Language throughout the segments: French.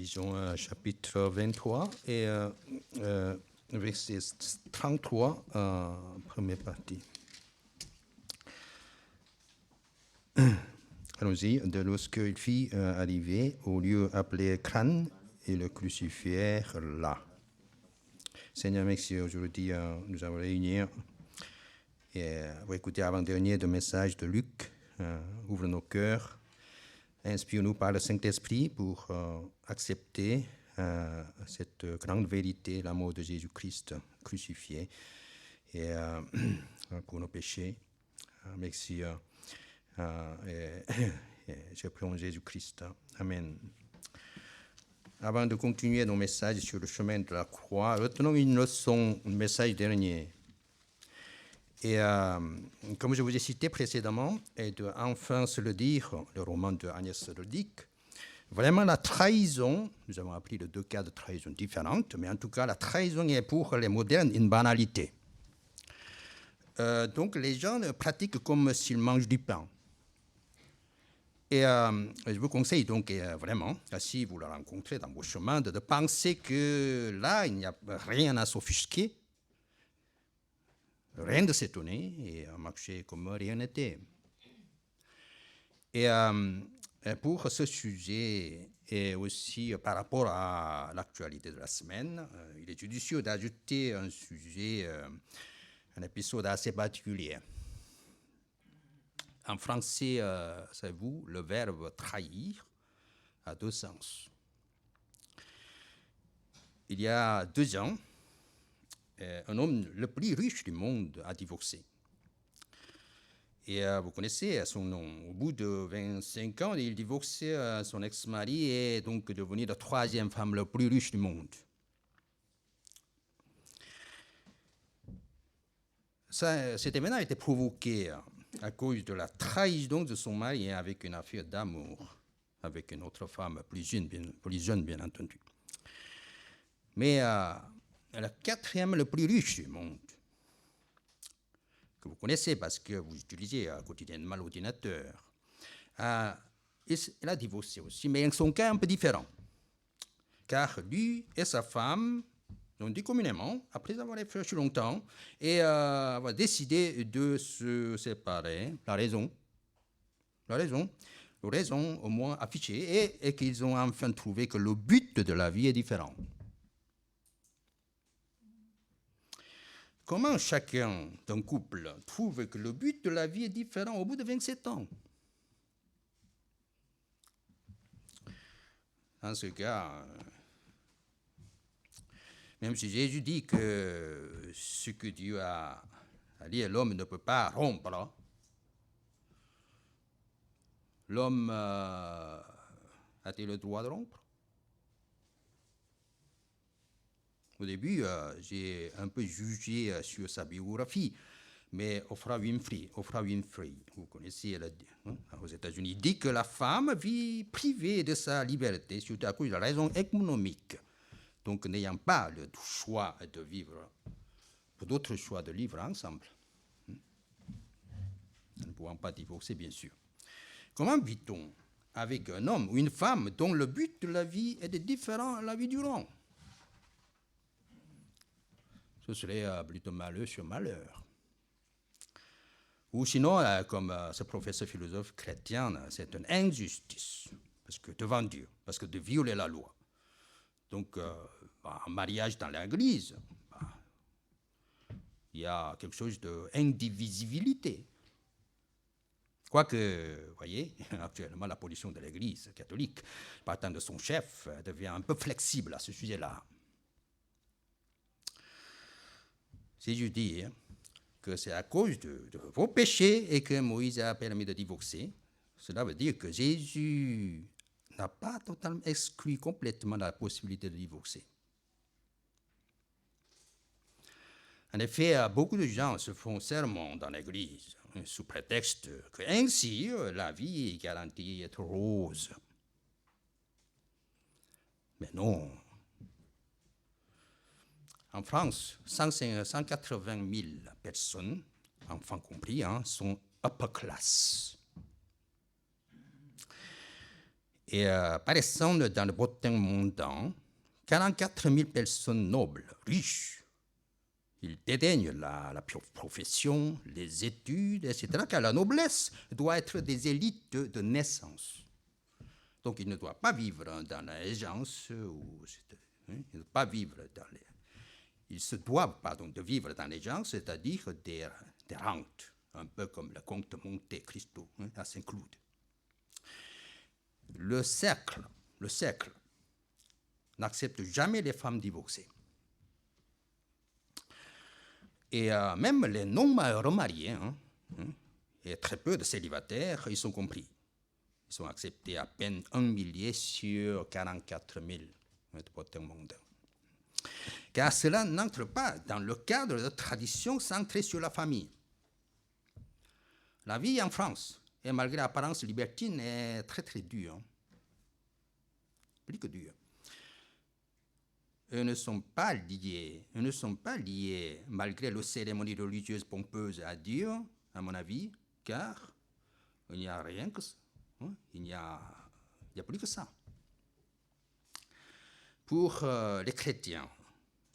disons, chapitre 23 et verset 33, première partie. Allons-y. De lorsqu'il fit arriver au lieu appelé Crâne, et le crucifièrent là. Seigneur, merci, aujourd'hui nous avons réunis pour écouter avant-dernier de message de Luc. Ouvre nos cœurs, inspire-nous par le Saint-Esprit pour accepter cette grande vérité, l'amour de Jésus-Christ crucifié et pour nos péchés. Merci. Je prie en Jésus-Christ. Amen. Avant de continuer nos messages sur le chemin de la croix, retenons une leçon, un message dernier. Et comme je vous ai cité précédemment, et de Enfin se le dire, le roman de Agnès Rodic, vraiment la trahison, nous avons appris les deux cas de trahison différentes, mais en tout cas la trahison est pour les modernes une banalité. Donc les gens pratiquent comme s'ils mangent du pain. Et je vous conseille donc vraiment, si vous le rencontrez dans vos chemins, de penser que là, il n'y a rien à s'offusquer, rien de s'étonner, et marcher comme rien n'était. Et pour ce sujet, et aussi par rapport à l'actualité de la semaine, il est judicieux d'ajouter un sujet, un épisode assez particulier. En français, savez-vous, le verbe trahir a deux sens. Il y a 2 ans, un homme le plus riche du monde a divorcé. Et vous connaissez son nom. Au bout de 25 ans, il divorçait son ex-mari et donc devenu la 3e femme la plus riche du monde. Cet événement a été provoqué à cause de la trahison de son mari avec une affaire d'amour avec une autre femme plus jeune, bien entendu. Mais la 4e le plus riche du monde, que vous connaissez parce que vous utilisez quotidiennement l'ordinateur, elle a divorcé aussi, mais son cas est un peu différent. Car lui et sa femme ont dit communément, après avoir réfléchi longtemps, et avoir décidé de se séparer. La raison au moins affichée, et qu'ils ont enfin trouvé que le but de la vie est différent. Comment chacun d'un couple trouve que le but de la vie est différent au bout de 27 ans? Dans ce cas, même si Jésus dit que ce que Dieu a lié, l'homme ne peut pas rompre, l'homme a-t-il le droit de rompre? Au début, j'ai un peu jugé sur sa biographie, mais Oprah Winfrey, vous connaissez, aux États-Unis, dit que la femme vit privée de sa liberté, surtout à cause de raisons économiques. Donc, n'ayant pas le choix de vivre, pour d'autres choix de vivre ensemble. Nous ne pouvons pas divorcer, bien sûr. Comment vit-on avec un homme ou une femme dont le but de la vie est différent la vie durant? Ce serait plutôt malheur sur malheur. Ou sinon, comme ce professeur philosophe chrétien, c'est une injustice, parce que devant Dieu, parce que de violer la loi. Donc, en mariage dans l'Église, il y a quelque chose d'indivisibilité. Quoique, vous voyez, actuellement, la position de l'Église catholique, partant de son chef, devient un peu flexible à ce sujet-là. Jésus dit que c'est à cause de vos péchés et que Moïse a permis de divorcer. Cela veut dire que Jésus n'a pas totalement exclu complètement la possibilité de divorcer. En effet, beaucoup de gens se font serment dans l'Église sous prétexte que ainsi la vie est garantie d'être rose. Mais non. En France, 180 000 personnes, enfants compris, sont upper class. Et par exemple, dans le Bretagne montant, 44 000 personnes nobles, riches, ils dédaignent la profession, les études, etc., car la noblesse doit être des élites de naissance. Donc, ils ne doivent pas vivre dans la régence, ils ne doivent pas vivre dans les... Ils se doivent, pardon, de vivre dans les gens, c'est-à-dire des rentes, un peu comme le comte Monte Cristo à Saint-Cloud. Le cercle n'accepte jamais les femmes divorcées. Et même les non-remariés, et très peu de célibataires, ils sont compris. Ils sont acceptés à peine 1 millier sur 44 000 de mondains. Car cela n'entre pas dans le cadre de traditions centrées sur la famille. La vie en France, et malgré l'apparence libertine, est très très dure. Plus que dure. Eux ne sont pas liés, malgré les cérémonies religieuses pompeuses à Dieu, à mon avis, car il n'y a rien que ça. Il n'y a plus que ça. Pour les chrétiens,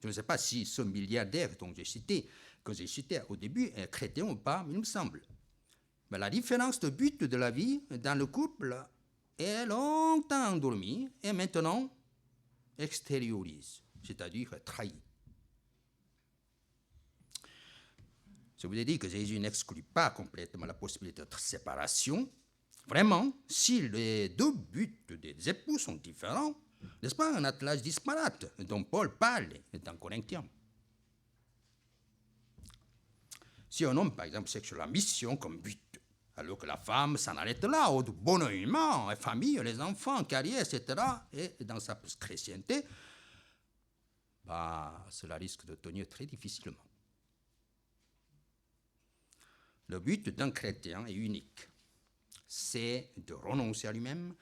je ne sais pas si ce milliardaire que j'ai cité au début est chrétien ou pas, mais il me semble. Mais la différence de but de la vie dans le couple est longtemps endormie et maintenant extériorise, c'est-à-dire trahie. Je vous ai dit que Jésus n'exclut pas complètement la possibilité de séparation. Vraiment, si les deux buts des époux sont différents, n'est-ce pas un attelage disparate dont Paul parle dans Corinthiens? Si un homme, par exemple, cherche la mission comme but, alors que la femme s'en arrête là, au bonheur humain, famille, les enfants, carrière, etc., et dans sa chrétienté, cela risque de tenir très difficilement. Le but d'un chrétien est unique. C'est de renoncer à lui-même,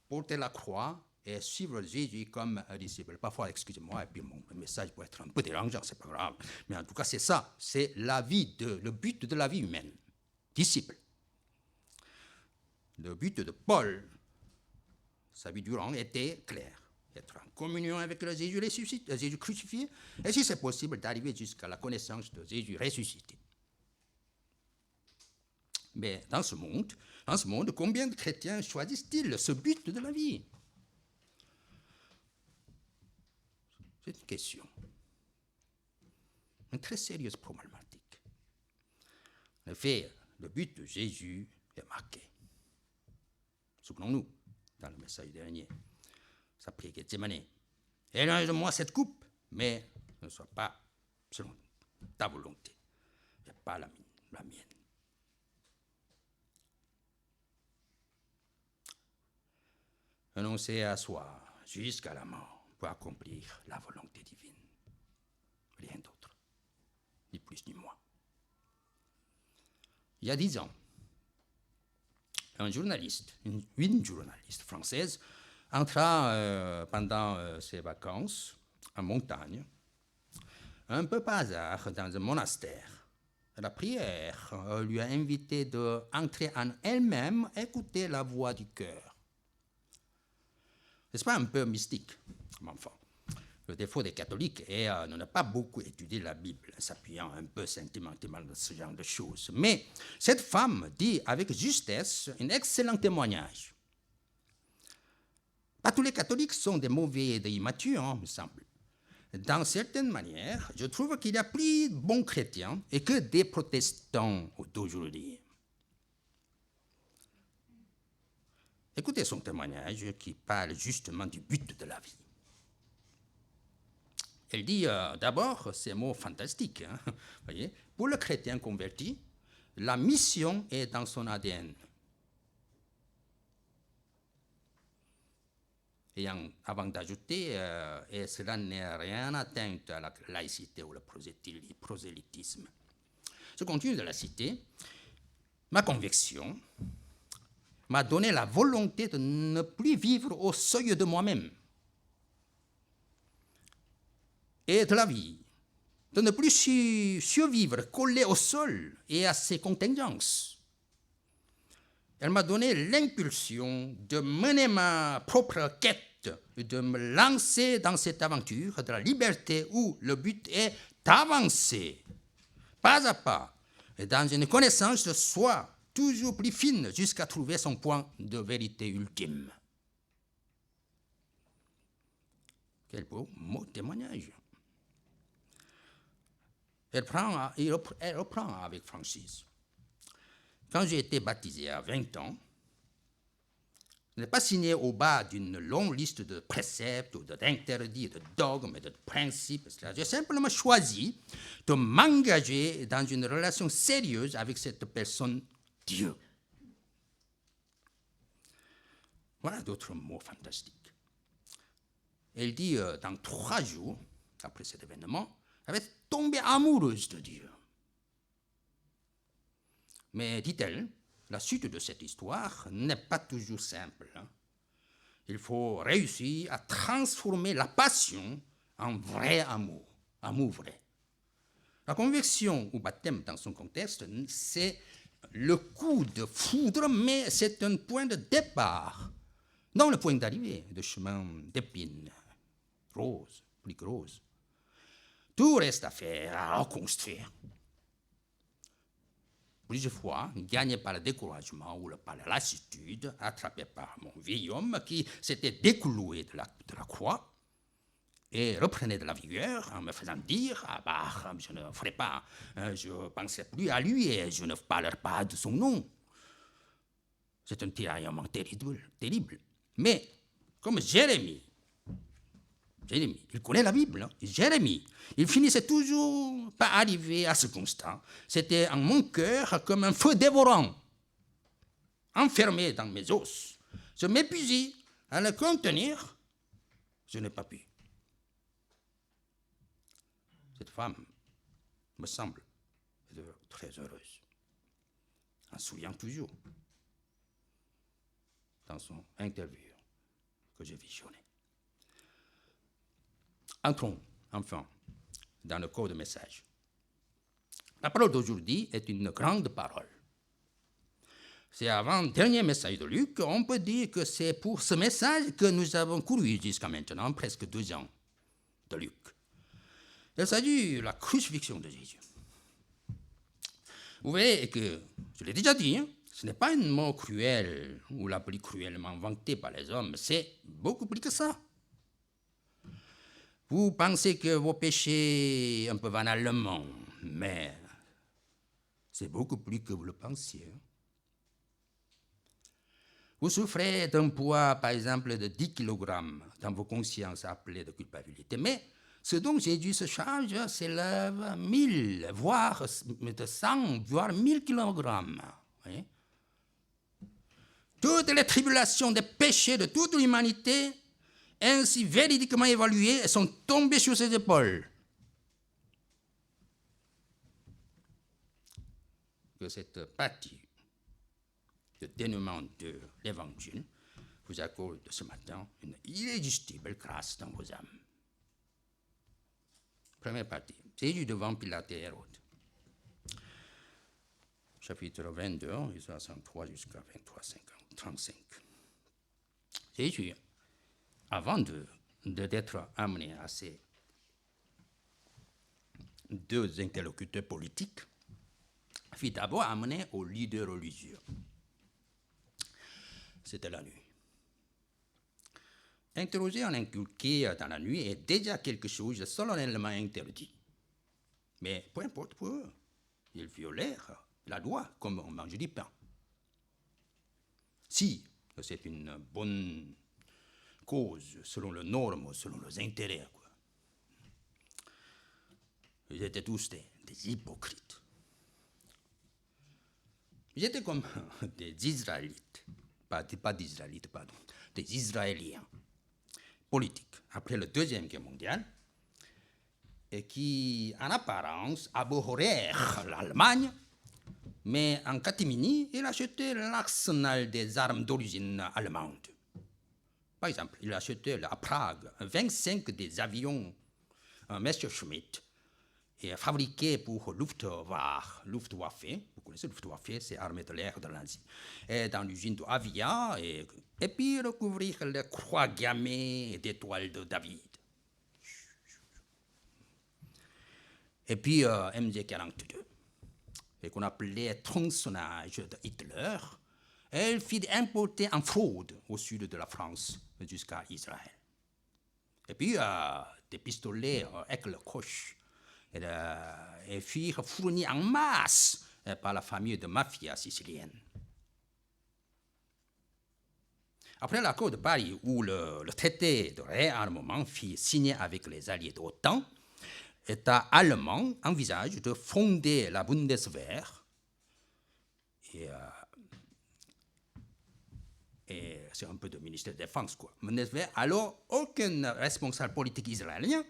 porter la croix et suivre Jésus comme un disciple. Parfois, excusez-moi, et puis mon message peut être un peu dérangeant, c'est pas grave. Mais en tout cas, c'est ça. C'est le but de la vie humaine. Disciple. Le but de Paul, sa vie durant, était clair. Être en communion avec le Jésus ressuscité, Jésus crucifié, et si c'est possible, d'arriver jusqu'à la connaissance de Jésus ressuscité. Mais dans ce monde, combien de chrétiens choisissent-ils ce but de la vie? C'est une question. Une très sérieuse problématique. En effet, le but de Jésus est marqué. Souvenons-nous, dans le message dernier, sa prière Gethsémane. Éloigne de moi cette coupe, mais ne soit pas selon ta volonté, et pas la mienne. Renoncer à soi jusqu'à la mort pour accomplir la volonté divine. Rien d'autre, ni plus ni moins. Il y a 10 ans, une journaliste française entra pendant ses vacances en montagne, un peu par hasard, dans un monastère. La prière lui a invité d'entrer en elle-même, écouter la voix du cœur. N'est-ce pas un peu mystique, enfin? Le défaut des catholiques est de ne pas beaucoup étudier la Bible, s'appuyant un peu sentimentalement dans ce genre de choses. Mais cette femme dit avec justesse un excellent témoignage. Pas tous les catholiques sont des mauvais et des immatures, me semble. Dans certaines manières, je trouve qu'il y a plus de bons chrétiens et que des protestants d'aujourd'hui. Écoutez son témoignage qui parle justement du but de la vie. Elle dit d'abord ces mots fantastiques. Voyez, pour le chrétien converti, la mission est dans son ADN. Et avant d'ajouter, et cela n'est rien atteinte à la laïcité ou le prosélytisme. Je continue de la citer. Ma conviction m'a donné la volonté de ne plus vivre au seuil de moi-même et de la vie, de ne plus survivre collé au sol et à ses contingences. Elle m'a donné l'impulsion de mener ma propre quête, de me lancer dans cette aventure de la liberté où le but est d'avancer, pas à pas, et dans une connaissance de soi toujours plus fine jusqu'à trouver son point de vérité ultime. Quel beau mot témoignage. Elle reprend avec Francis. Quand j'ai été baptisé à 20 ans, je n'ai pas signé au bas d'une longue liste de préceptes ou d'interdits, de dogmes et de principes, etc. J'ai simplement choisi de m'engager dans une relation sérieuse avec cette personne, Dieu. Voilà d'autres mots fantastiques. Elle dit, dans 3 jours, après cet événement, elle est tombée amoureuse de Dieu. Mais, dit-elle, la suite de cette histoire n'est pas toujours simple. Il faut réussir à transformer la passion en vrai amour, amour vrai. La conversion ou baptême dans son contexte, c'est le coup de foudre, mais c'est un point de départ, non le point d'arrivée de chemin d'épines, rose, plus que rose. Tout reste à faire, à reconstruire. Plusieurs fois, gagné par le découragement ou par la lassitude, attrapé par mon vieil homme qui s'était décloué de la croix et reprenait de la vigueur en me faisant dire « Ah bah, je ne ferai pas, je ne penserai plus à lui et je ne parlerai pas de son nom. » C'est un tiraillement terrible. Mais, comme Jérémie, il connaît la Bible, Jérémie, il finissait toujours par arriver à ce constat. C'était en mon cœur comme un feu dévorant, enfermé dans mes os. Je m'épuisais à le contenir, je n'ai pas pu. Cette femme me semble très heureuse, en souriant toujours dans son interview que j'ai visionné. Entrons, enfin, dans le corps de message. La parole d'aujourd'hui est une grande parole. C'est l'avant-dernier message de Luc. On peut dire que c'est pour ce message que nous avons couru jusqu'à maintenant, presque 2 ans de Luc. Il s'agit de la crucifixion de Jésus. Vous voyez que, je l'ai déjà dit, ce n'est pas une mort cruelle ou la plus cruellement inventée par les hommes, c'est beaucoup plus que ça. Vous pensez que vos péchés un peu banalement, mais c'est beaucoup plus que vous le pensiez. Vous souffrez d'un poids, par exemple, de 10 kg dans vos consciences appelées de culpabilité. Mais ce dont Jésus se charge s'élève 1000, voire de 100, voire 1000 kg. Oui? Toutes les tribulations des péchés de toute l'humanité, ainsi véridiquement évaluées, sont tombées sur ses épaules. Que cette partie de dénouement de l'Évangile vous accorde ce matin une irrésistible grâce dans vos âmes. Première partie, Jésus devant Pilate et Hérode. Chapitre 22, 63 jusqu'à 23, 35. Jésus, avant d'être amené à ces 2 interlocuteurs politiques, fut d'abord amené au leader religieux. C'était la nuit. Interroger un inculqué dans la nuit est déjà quelque chose de solennellement interdit. Mais peu importe pour eux, ils violèrent la loi comme on mange du pain. Si c'est une bonne cause, selon les normes, selon les intérêts, quoi. Ils étaient tous des hypocrites. Ils étaient comme des Israélites, pas d'Israélites, pardon, des Israéliens politiques, après la Deuxième Guerre mondiale, et qui, en apparence, abhorrèrent l'Allemagne, mais en catimini, ils achetaient l'arsenal des armes d'origine allemande. Par exemple, ils achetaient à Prague 25 des avions Messerschmitt et fabriqués pour Luftwaffe, vous connaissez, le Luftwaffe, c'est armée de l'air de l'Asie. Et dans l'usine de Avia, et puis recouvrir les croix gammées d'étoiles de David. Et puis MG42, et qu'on appelait tronçonnage de Hitler, elle fut importée en fraude au sud de la France jusqu'à Israël. Et puis des pistolets Eckle-Koch et furent fournis en masse par la famille de mafia sicilienne. Après l'accord de Paris, où le traité de réarmement fut signé avec les alliés de l'OTAN, l'État allemand envisage de fonder la Bundeswehr et c'est un peu de ministère de la Défense, quoi. Alors, aucun responsable politique israélien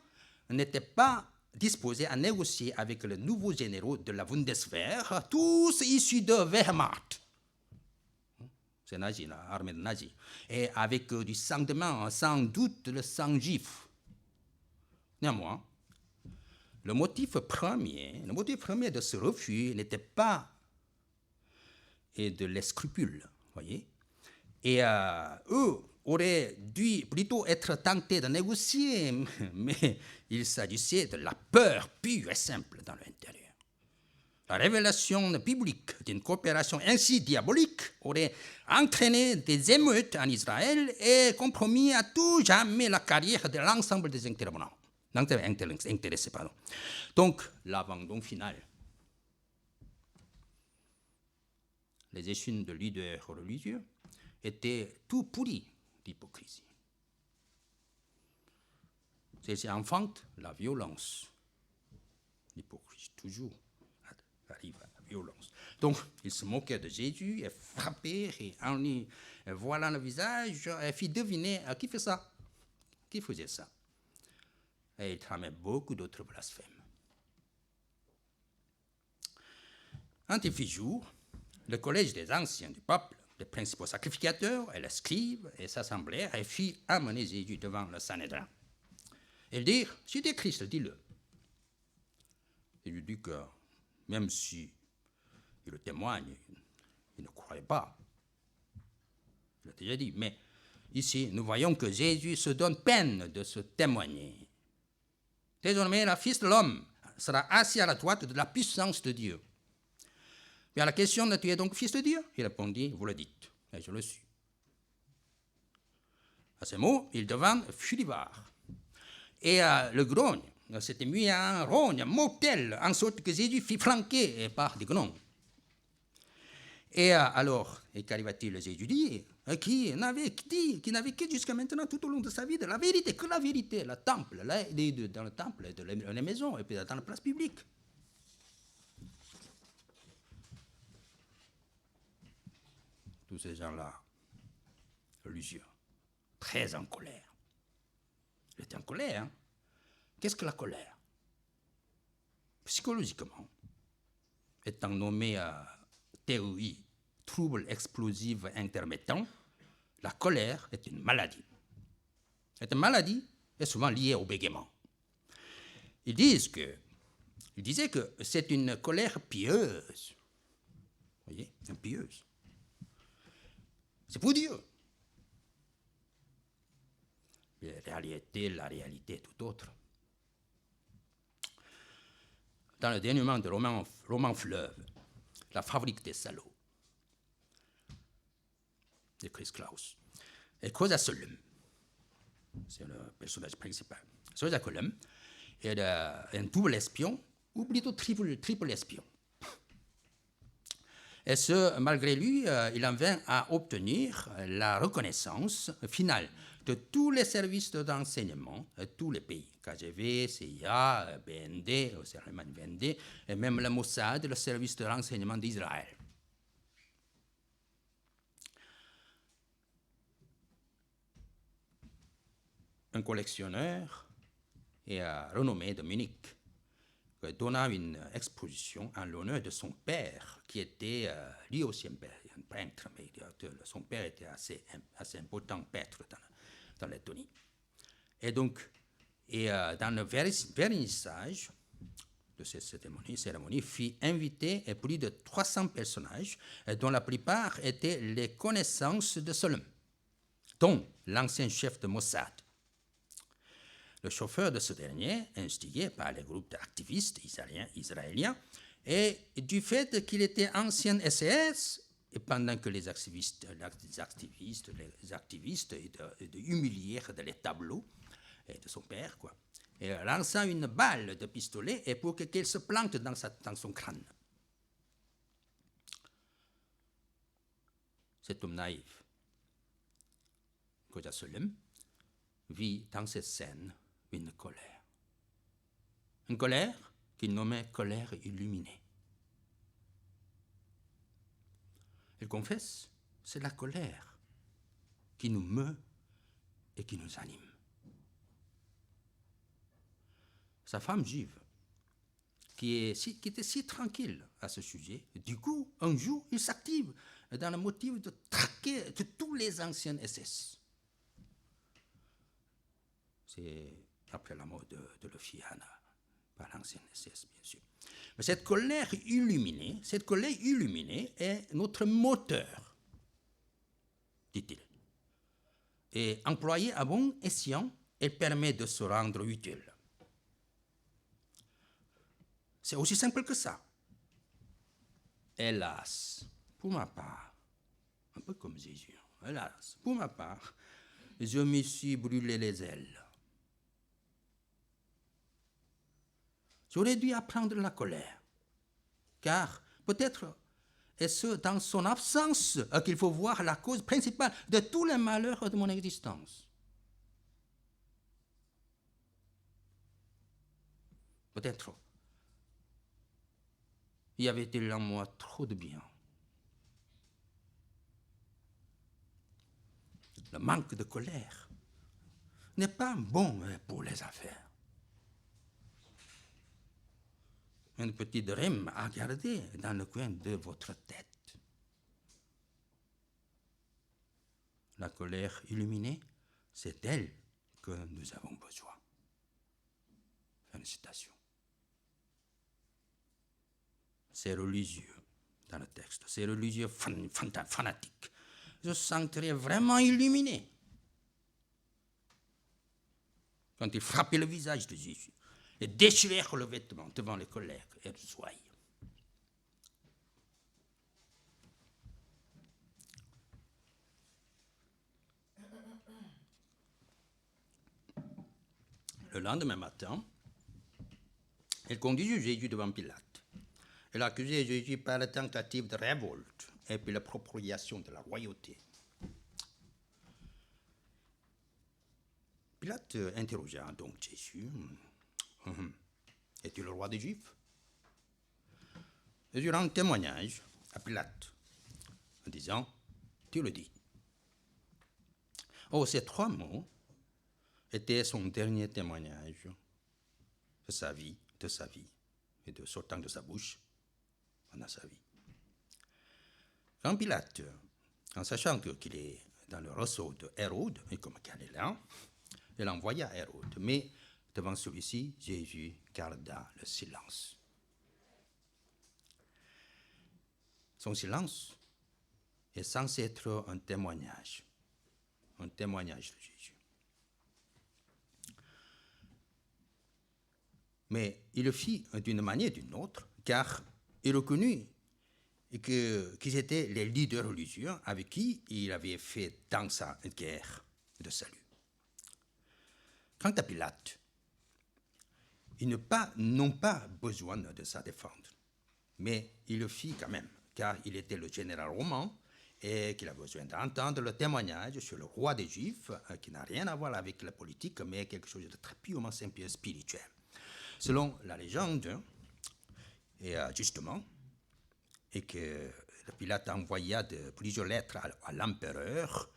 n'était pas disposé à négocier avec les nouveaux généraux de la Bundeswehr, tous issus de Wehrmacht. C'est nazi, l'armée nazie. Et avec du sang de main, sans doute le sang juif. Néanmoins, le motif premier de ce refus n'était pas de les scrupules, voyez. Et eux auraient dû plutôt être tentés de négocier, mais il s'agissait de la peur pure et simple dans l'intérieur. La révélation publique d'une coopération ainsi diabolique aurait entraîné des émeutes en Israël et compromis à tout jamais la carrière de l'ensemble des intervenants. Intéressés, pardon. Donc, l'abandon final. Les échines de leaders religieux étaient tout pourris d'hypocrisie. C'est enfante la violence. L'hypocrisie, toujours, arrive à la violence. Donc, il se moquait de Jésus, et frappait, et en lui voilà le visage, et fit deviner qui fait ça, qui faisait ça. Et il tramait beaucoup d'autres blasphèmes. Un petit jour, le collège des anciens du peuple, les principaux sacrificateurs et les scribes et s'assemblèrent et fit amener Jésus devant le Sanhédrin. Ils dirent, si tu es Christ, dis-le. Il lui dit que même si il le témoigne, il ne croyait pas. Il a déjà dit, mais ici, nous voyons que Jésus se donne peine de se témoigner. Désormais, le Fils de l'homme sera assis à la droite de la puissance de Dieu. Puis à la question de tu es donc fils de Dieu, il répondit, vous le dites, et je le suis. À ces mots, il devint furibard. Et le grogne s'était mis à un rogne mortel, en sorte que Jésus fut flanqué par des gnomes. Et alors, qu'arriva-t-il? Jésus dit, qui n'avait que jusqu'à maintenant, tout au long de sa vie, de la vérité, que la vérité, le temple, dans le temple, dans les maisons, et puis dans la place publique. Tous ces gens-là, religieux, très en colère. Il était en colère. Hein? Qu'est-ce que la colère? Psychologiquement, étant nommé TEI, trouble explosif intermittent, la colère est une maladie. Cette maladie est souvent liée au bégaiement. Ils disaient que c'est une colère pieuse. Vous voyez, une pieuse. C'est pour Dieu. Mais la réalité est tout autre. Dans le dénouement de roman Fleuve, La fabrique des salauds, de Chris Klaus, et Koza Solum, c'est le personnage principal. Koza Solum est un double espion, ou plutôt triple espion. Et ce, malgré lui, il en vint à obtenir la reconnaissance finale de tous les services d'enseignement de tous les pays, KGB, CIA, BND, BND, et même le Mossad, le service de renseignement d'Israël. Un collectionneur renommé de Munich donna une exposition en l'honneur de son père, qui était lui aussi un peintre, mais son père était assez important peintre dans la Lettonie. Et donc, dans le vernissage, de cette cérémonie fit inviter plus de 300 personnages, dont la plupart étaient les connaissances de Solem, dont l'ancien chef de Mossad. Le chauffeur de ce dernier, instigé par les groupes d'activistes israéliens, et du fait qu'il était ancien SS, et pendant que les activistes de humilier les tableaux et de son père, quoi, et lança une balle de pistolet et pour qu'elle se plante dans son crâne. Cet homme naïf, Khoja Solem, vit dans cette scène une colère. Une colère qu'il nommait colère illuminée. Il confesse, c'est la colère qui nous meut et qui nous anime. Sa femme juive, qui était si tranquille à ce sujet, du coup, un jour, il s'active dans le motif de traquer tous les anciens SS. C'est après la mort de la fille Anna, par l'ancienne SS, bien sûr. Mais cette colère illuminée est notre moteur, dit-il. Et employée à bon escient, elle permet de se rendre utile. C'est aussi simple que ça. Hélas, pour ma part, un peu comme Jésus, hélas, pour ma part, je me suis brûlé les ailes. J'aurais dû apprendre la colère, car peut-être est-ce dans son absence qu'il faut voir la cause principale de tous les malheurs de mon existence. Peut-être y avait-il en moi trop de bien. Le manque de colère n'est pas bon pour les affaires. Une petite rime à garder dans le coin de votre tête. La colère illuminée, c'est d'elle que nous avons besoin. Fin de citation. C'est religieux dans le texte, c'est religieux fanatique. Je sentirais vraiment illuminé quand il frappait le visage de Jésus et déchirait le vêtement devant les collègues et le soleil. Le lendemain matin, il conduisit Jésus devant Pilate. Il accusait Jésus par la tentative de révolte et puis l'appropriation de la royauté. Pilate interrogea donc Jésus. Es-tu le roi des Juifs? Jésus rend témoignage à Pilate en disant, tu le dis. Oh, ces trois mots étaient son dernier témoignage de sa vie et de sortant de sa bouche pendant sa vie. Quand Pilate, en sachant qu'il est dans le ressort de Hérode, et comme Galiléen, il envoya Hérode, mais devant celui-ci, Jésus garda le silence. Son silence est censé être un témoignage de Jésus. Mais il le fit d'une manière ou d'une autre, car il reconnut qu'ils étaient les leaders religieux avec qui il avait fait dans sa guerre de salut. Quant à Pilate, ils n'ont pas besoin de se défendre, mais il le fit quand même, car il était le général romain et qu'il a besoin d'entendre le témoignage sur le roi des Juifs, qui n'a rien à voir avec la politique, mais quelque chose de très purement simple et spirituel. Selon la légende, et justement, et que Pilate envoya plusieurs lettres à l'empereur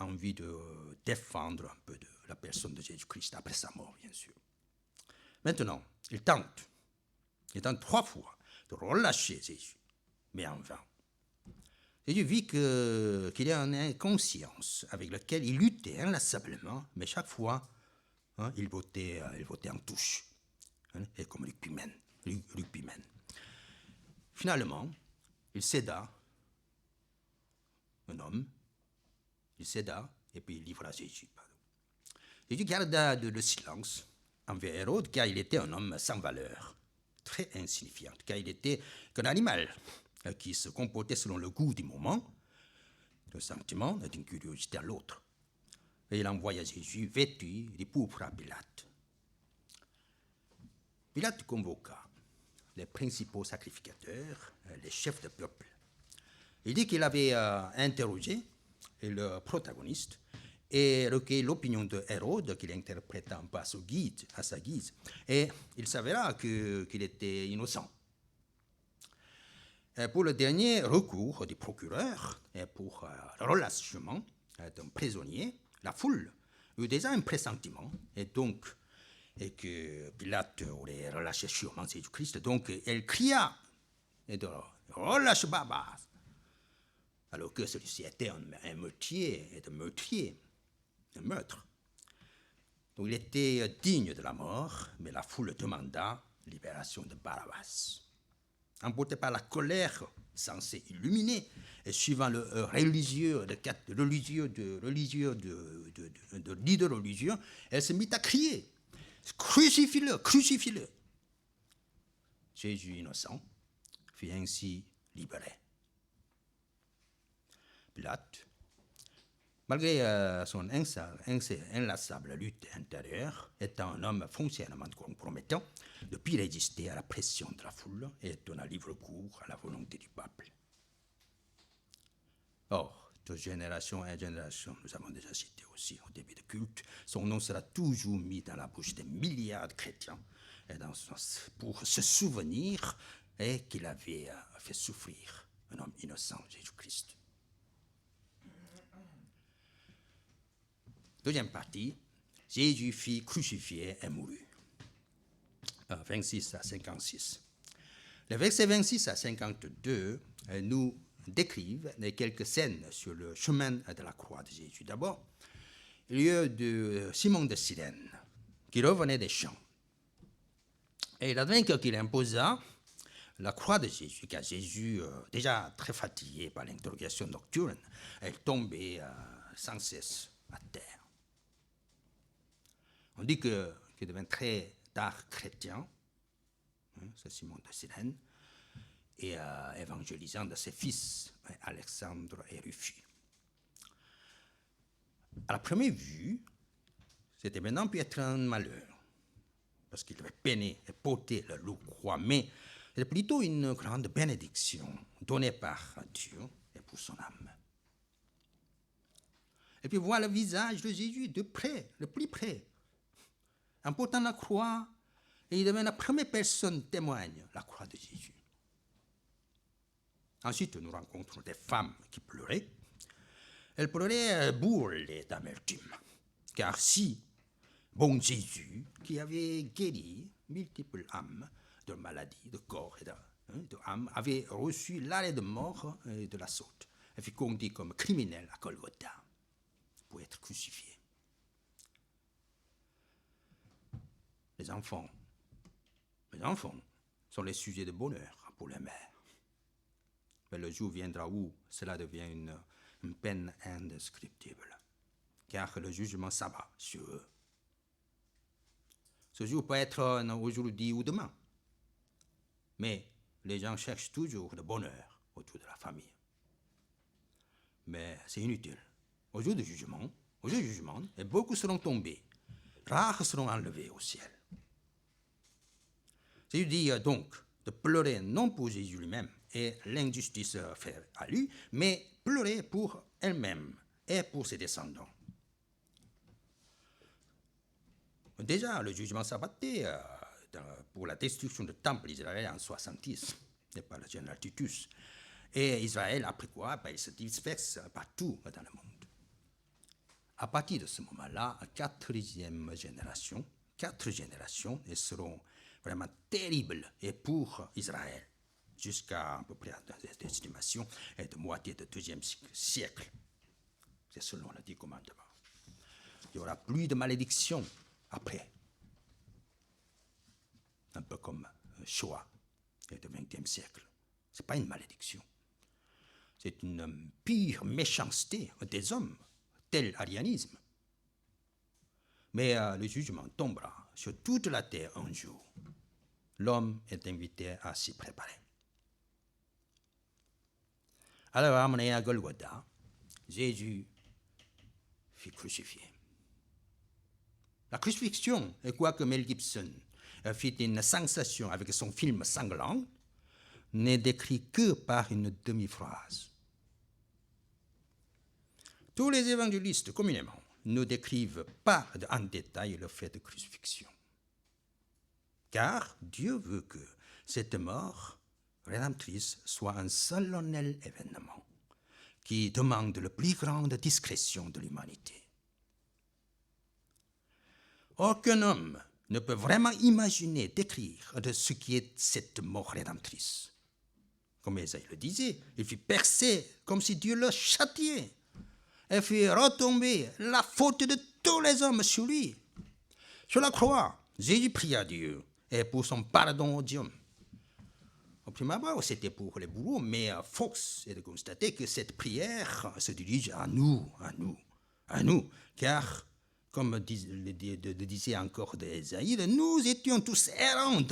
en vue de défendre un peu de la personne de Jésus-Christ après sa mort, bien sûr. Maintenant, il tente 3 fois de relâcher Jésus, mais en vain. Jésus vit qu'il y a une inconscience avec laquelle il luttait inlassablement, mais chaque fois, il votait en touche. hein, et comme rugbyman. Finalement, il céda, un homme, il céda et puis il livra Jésus. Jésus garda le silence envers Hérode car il était un homme sans valeur, très insignifiant, car il était qu'un animal qui se comportait selon le goût du moment, d'un sentiment et d'une curiosité à l'autre. Et il envoya Jésus vêtu de pourpre à Pilate. Pilate convoqua les principaux sacrificateurs, les chefs de peuple. Il dit qu'il avait interrogé le protagoniste et recueilli l'opinion de Hérode, qu'il interpréta un peu à sa guise. Et il s'avéra qu'il était innocent. Et pour le dernier recours du procureur et pour le relâchement d'un prisonnier, la foule eut déjà un pressentiment et que Pilate aurait relâché sûrement Jésus-Christ. Donc elle cria et de relâche Barabbas, alors que celui-ci était un meurtrier et un meurtre. Donc il était digne de la mort, mais la foule demanda libération de Barabbas. Emporté par la colère censée illuminer et suivant le religieux de leader religieux, elle se mit à crier « Crucifie-le, crucifie-le !» Jésus innocent fut ainsi libéré. Pilate, malgré son inlassable lutte intérieure, étant un homme foncièrement compromettant, ne put résister à la pression de la foule et donna libre cours à la volonté du peuple. Or, de génération en génération, nous avons déjà cité aussi au début du culte, son nom sera toujours mis dans la bouche des milliards de chrétiens et pour se souvenir qu'il avait fait souffrir un homme innocent, Jésus-Christ. Deuxième partie, Jésus fut crucifié et mourut. 26 à 56. Les versets 26 à 52 nous décrivent quelques scènes sur le chemin de la croix de Jésus. D'abord, il y a de Simon de Cyrène, qui revenait des champs. Et il advint qu'il imposa la croix de Jésus, car Jésus, déjà très fatigué par l'interrogation nocturne, est tombé sans cesse à terre. On dit qu'il devint très tard chrétien, c'est Simon de Cyrène, et évangélisant de ses fils, Alexandre et Rufus. À la première vue, c'était maintenant pu être un malheur, parce qu'il devait peiner et porter la lourde croix, mais c'est plutôt une grande bénédiction donnée par Dieu et pour son âme. Et puis voir le visage de Jésus de près, le plus près, en portant la croix, et il devient la première personne témoigne la croix de Jésus. Ensuite, nous rencontrons des femmes qui pleuraient. Elles pleuraient bourrées d'amertume, car si bon Jésus, qui avait guéri multiples âmes de maladies, de corps et de âmes, avait reçu l'arrêt de mort et de la saute, et fut conduit comme criminel à Golgotha pour être crucifié. Les enfants sont les sujets de bonheur pour les mères. Mais le jour viendra où cela devient une peine indescriptible, car le jugement s'abat sur eux. Ce jour peut être aujourd'hui ou demain, mais les gens cherchent toujours le bonheur autour de la famille. Mais c'est inutile. Au jour du jugement, et beaucoup seront tombés, rares seront enlevés au ciel. Jésus dit donc de pleurer non pour Jésus lui-même et l'injustice faite à lui, mais pleurer pour elle-même et pour ses descendants. Déjà, le jugement s'abattait pour la destruction du temple d'Israël en 70, et par le général Titus. Et Israël, après quoi, il se disperse partout dans le monde. À partir de ce moment-là, quatre générations, elles seront vraiment terribles et pour Israël, jusqu'à peu près des estimations de moitié du deuxième siècle. C'est selon le 10 commandements. Il n'y aura plus de malédiction après. un peu comme Shoah du XXe siècle. Ce n'est pas une malédiction. C'est une pure méchanceté des hommes, tel arianisme. Mais le jugement tombera sur toute la terre un jour. L'homme est invité à s'y préparer. Alors, amené à Golgotha, Jésus fut crucifié. La crucifixion, et quoique Mel Gibson fit une sensation avec son film sanglant, n'est décrit que par une demi-phrase. Tous les évangélistes communément ne décrivent pas en détail le fait de crucifixion. Car Dieu veut que cette mort rédemptrice soit un solennel événement qui demande la plus grande discrétion de l'humanité. Aucun homme ne peut vraiment imaginer, décrire de ce qui est cette mort rédemptrice. Comme Ésaïe le disait, il fut percé comme si Dieu le châtiait. Et fit retomber la faute de tous les hommes sur lui. Sur la croix, Jésus pria Dieu et pour son pardon aux hommes. Au premier abord, c'était pour les bourreaux, mais force est de constater que cette prière se dirige à nous, car, comme disait encore d'Ésaïe, nous étions tous errants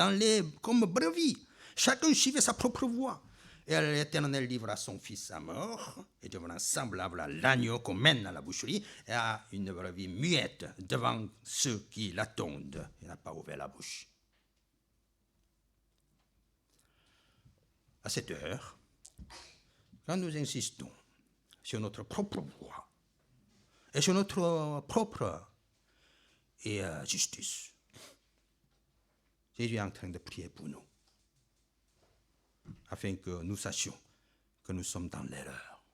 comme brebis, chacun suivait sa propre voie. Et l'Éternel livra son fils à mort, et devenant semblable à l'agneau qu'on mène à la boucherie, et à une brebis muette devant ceux qui l'attendent. Il n'a pas ouvert la bouche. À cette heure, quand nous insistons sur notre propre voie et sur notre propre justice, Jésus est en train de prier pour nous, afin que nous sachions que nous sommes dans l'erreur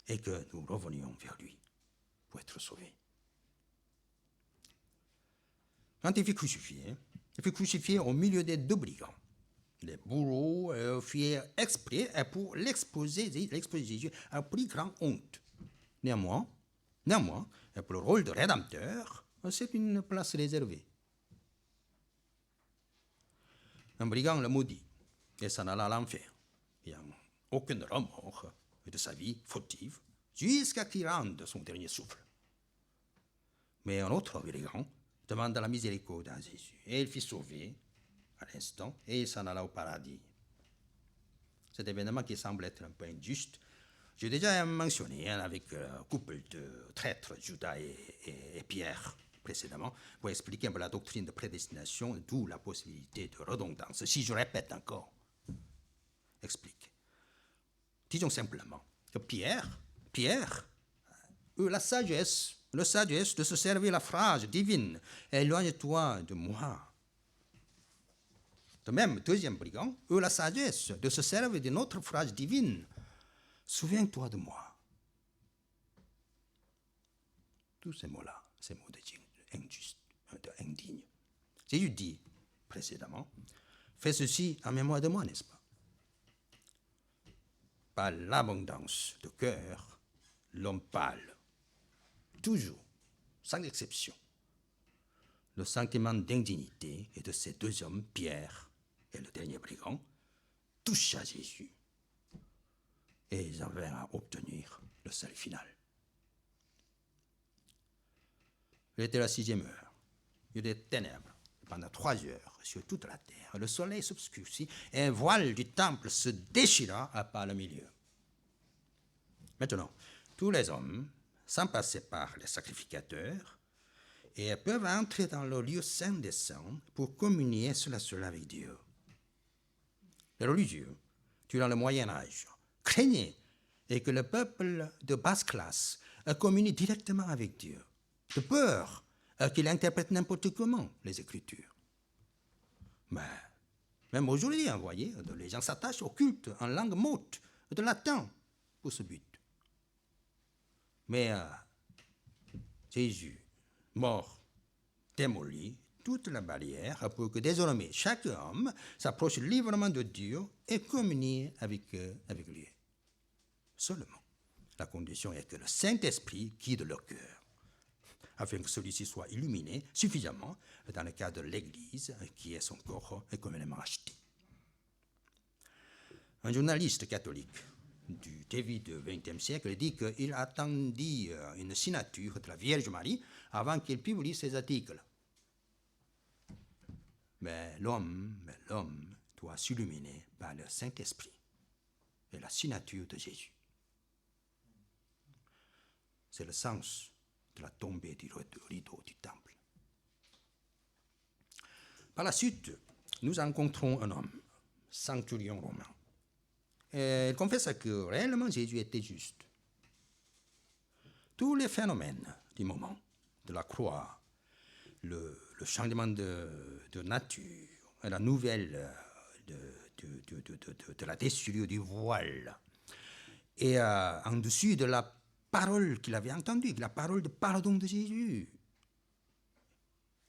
et que nous revenions vers lui pour être sauvés. Quand il fut crucifié au milieu des deux brigands. Les bourreaux firent exprès pour l'exposer Jésus à plus grande honte. Néanmoins, pour le rôle de rédempteur, c'est une place réservée. Un brigand le maudit et s'en alla à l'enfer, ayant aucun remords de sa vie fautive, jusqu'à qu'il rende son dernier souffle. Mais un autre brigand demanda la miséricorde à Jésus, et il fut sauvé à l'instant, et il s'en alla au paradis. Cet événement qui semble être un peu injuste, j'ai déjà mentionné avec le couple de traîtres, Judas et Pierre, précédemment, pour expliquer un peu la doctrine de prédestination, d'où la possibilité de redondance. Si je répète encore, explique. Disons simplement que Pierre eut la sagesse de se servir la phrase divine « Éloigne-toi de moi ». De même, deuxième brigand eut la sagesse de se servir d'une autre phrase divine. Souviens-toi de moi. Tous ces mots-là, ces mots d'indigne. Jésus dit précédemment, fais ceci en mémoire de moi, n'est-ce pas? Par l'abondance de cœur, l'homme parle. Toujours, sans exception. Le sentiment d'indignité et de ces deux hommes, Pierre et le dernier brigand, toucha Jésus. Et ils en vinrent à obtenir le salut final. Il était la 6e heure. Il y eut des ténèbres pendant 3 heures sur toute la terre. Le soleil s'obscurcit et un voile du temple se déchira par le milieu. Maintenant, tous les hommes, sans passer par les sacrificateurs, et peuvent entrer dans le lieu saint des saints pour communier cela avec Dieu. Les religieux, durant le Moyen-Âge, craignaient et que le peuple de basse classe communie directement avec Dieu, de peur qu'il interprète n'importe comment les Écritures. Mais même aujourd'hui, vous voyez, les gens s'attachent au culte en langue morte, de latin, pour ce but. Mais Jésus, mort, démolit toute la barrière pour que désormais chaque homme s'approche librement de Dieu et communie avec lui. Seulement, la condition est que le Saint-Esprit guide leur cœur. afin que celui-ci soit illuminé suffisamment dans le cadre de l'Église, qui est son corps communément acheté. Un journaliste catholique du début du XXe siècle dit qu'il attendit une signature de la Vierge Marie avant qu'il publie ses articles. Mais l'homme doit s'illuminer par le Saint-Esprit et la signature de Jésus. C'est le sens de la tombée du rideau du temple. Par la suite, nous rencontrons un homme, centurion romain. Et il confesse que réellement Jésus était juste. Tous les phénomènes du moment, de la croix, le changement de nature, la nouvelle de la déchirure du voile, et en dessus de la parole qu'il avait entendue, la parole de pardon de Jésus.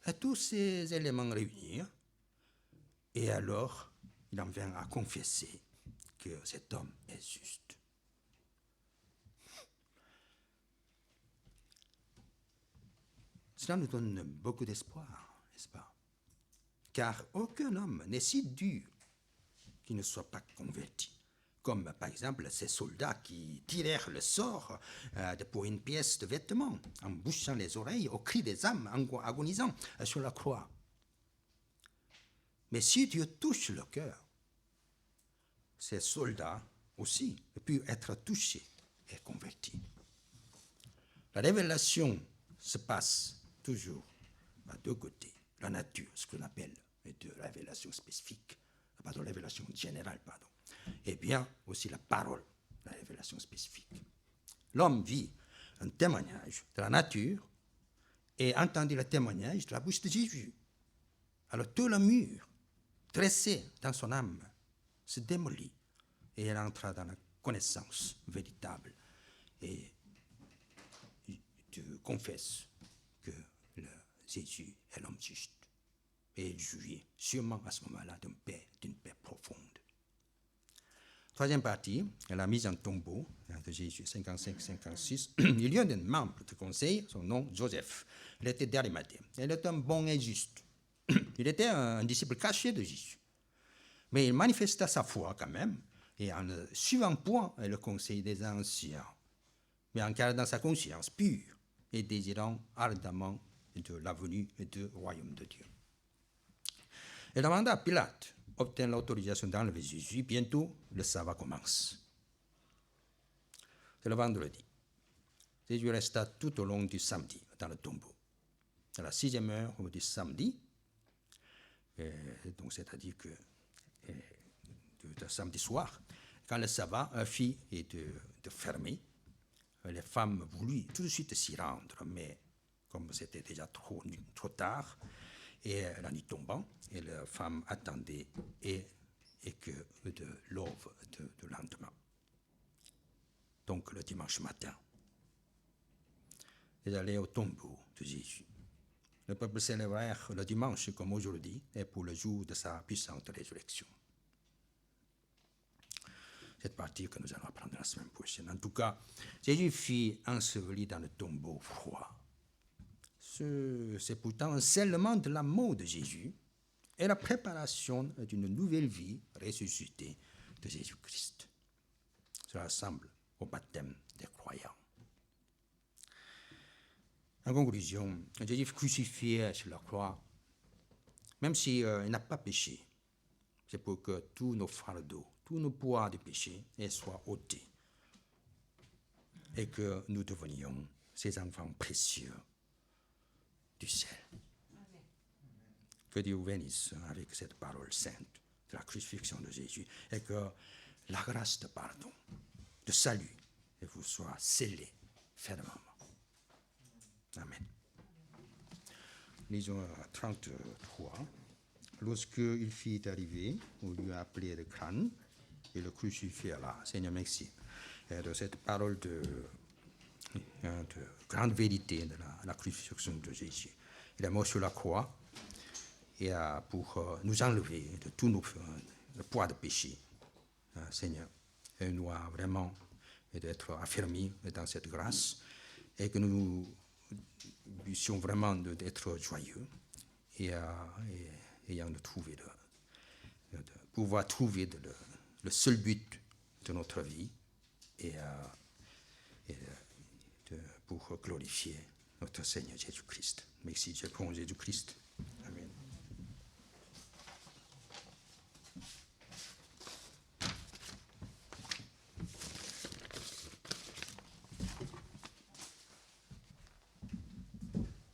Et tous ces éléments réunis, et alors il en vient à confesser que cet homme est juste. Cela nous donne beaucoup d'espoir, n'est-ce pas? Car aucun homme n'est si dur qu'il ne soit pas converti. Comme par exemple ces soldats qui tirèrent le sort pour une pièce de vêtement, en bouchant les oreilles au cri des âmes agonisant sur la croix. Mais si Dieu touche le cœur, ces soldats aussi peuvent être touchés et convertis. La révélation se passe toujours à deux côtés. La nature, ce qu'on appelle de révélation spécifique, pardon, révélation générale, pardon. Et bien aussi la parole, la révélation spécifique. L'homme vit un témoignage de la nature et entendit le témoignage de la bouche de Jésus. Alors tout le mur dressé dans son âme se démolit et il entra dans la connaissance véritable et tu confesses que Jésus est l'homme juste. Et il jouit sûrement à ce moment-là d'une paix profonde. Troisième partie, la mise en tombeau de Jésus, 55-56. Il y a un membre du conseil, son nom Joseph. Il était d'Arimathée. Il était un bon et juste. Il était un disciple caché de Jésus. Mais il manifesta sa foi quand même, et en ne suivant point le conseil des anciens, mais en gardant sa conscience pure et désirant ardemment de la venue du royaume de Dieu. Il demanda à Pilate obtint l'autorisation d'enlever Jésus. Bientôt, le sabbat commence. C'est le vendredi. Jésus resta tout au long du samedi dans le tombeau. À la 6e heure du samedi, donc c'est-à-dire que le samedi soir, quand le sabbat fit de fermer, les femmes voulaient tout de suite s'y rendre, mais comme c'était déjà trop tard, et la nuit tombant, et les femmes attendaient et que de l'aube de lendemain. Donc le dimanche matin, ils allaient au tombeau de Jésus. Le peuple célébrèrent le dimanche comme aujourd'hui et pour le jour de sa puissante résurrection. Cette partie que nous allons apprendre la semaine prochaine. En tout cas, Jésus fut enseveli dans le tombeau froid. C'est pourtant un scellement de la mort de Jésus et la préparation d'une nouvelle vie ressuscitée de Jésus-Christ. Cela ressemble au baptême des croyants. En conclusion, Jésus fut crucifié sur la croix, même s'il n'a pas péché. C'est pour que tous nos fardeaux, tous nos poids de péché soient ôtés et que nous devenions ces enfants précieux du ciel. Amen. Que Dieu vous bénisse avec cette parole sainte de la crucifixion de Jésus et que la grâce de pardon, de salut, vous soit scellée fermement. Amen. Lisons à 33. Lorsqu'il fit arriver, on lui a appelé le crâne et le crucifié là. Seigneur, merci de cette parole de grande vérité de la crucifixion de Jésus. Il est mort sur la croix et pour nous enlever de tout le poids de péché, Seigneur. Et nous avons vraiment d'être affermis dans cette grâce et que nous puissions vraiment d'être joyeux et ayant de trouver de pouvoir trouver le seul but de notre vie et pour glorifier notre Seigneur Jésus-Christ. Merci Dieu pour Jésus-Christ.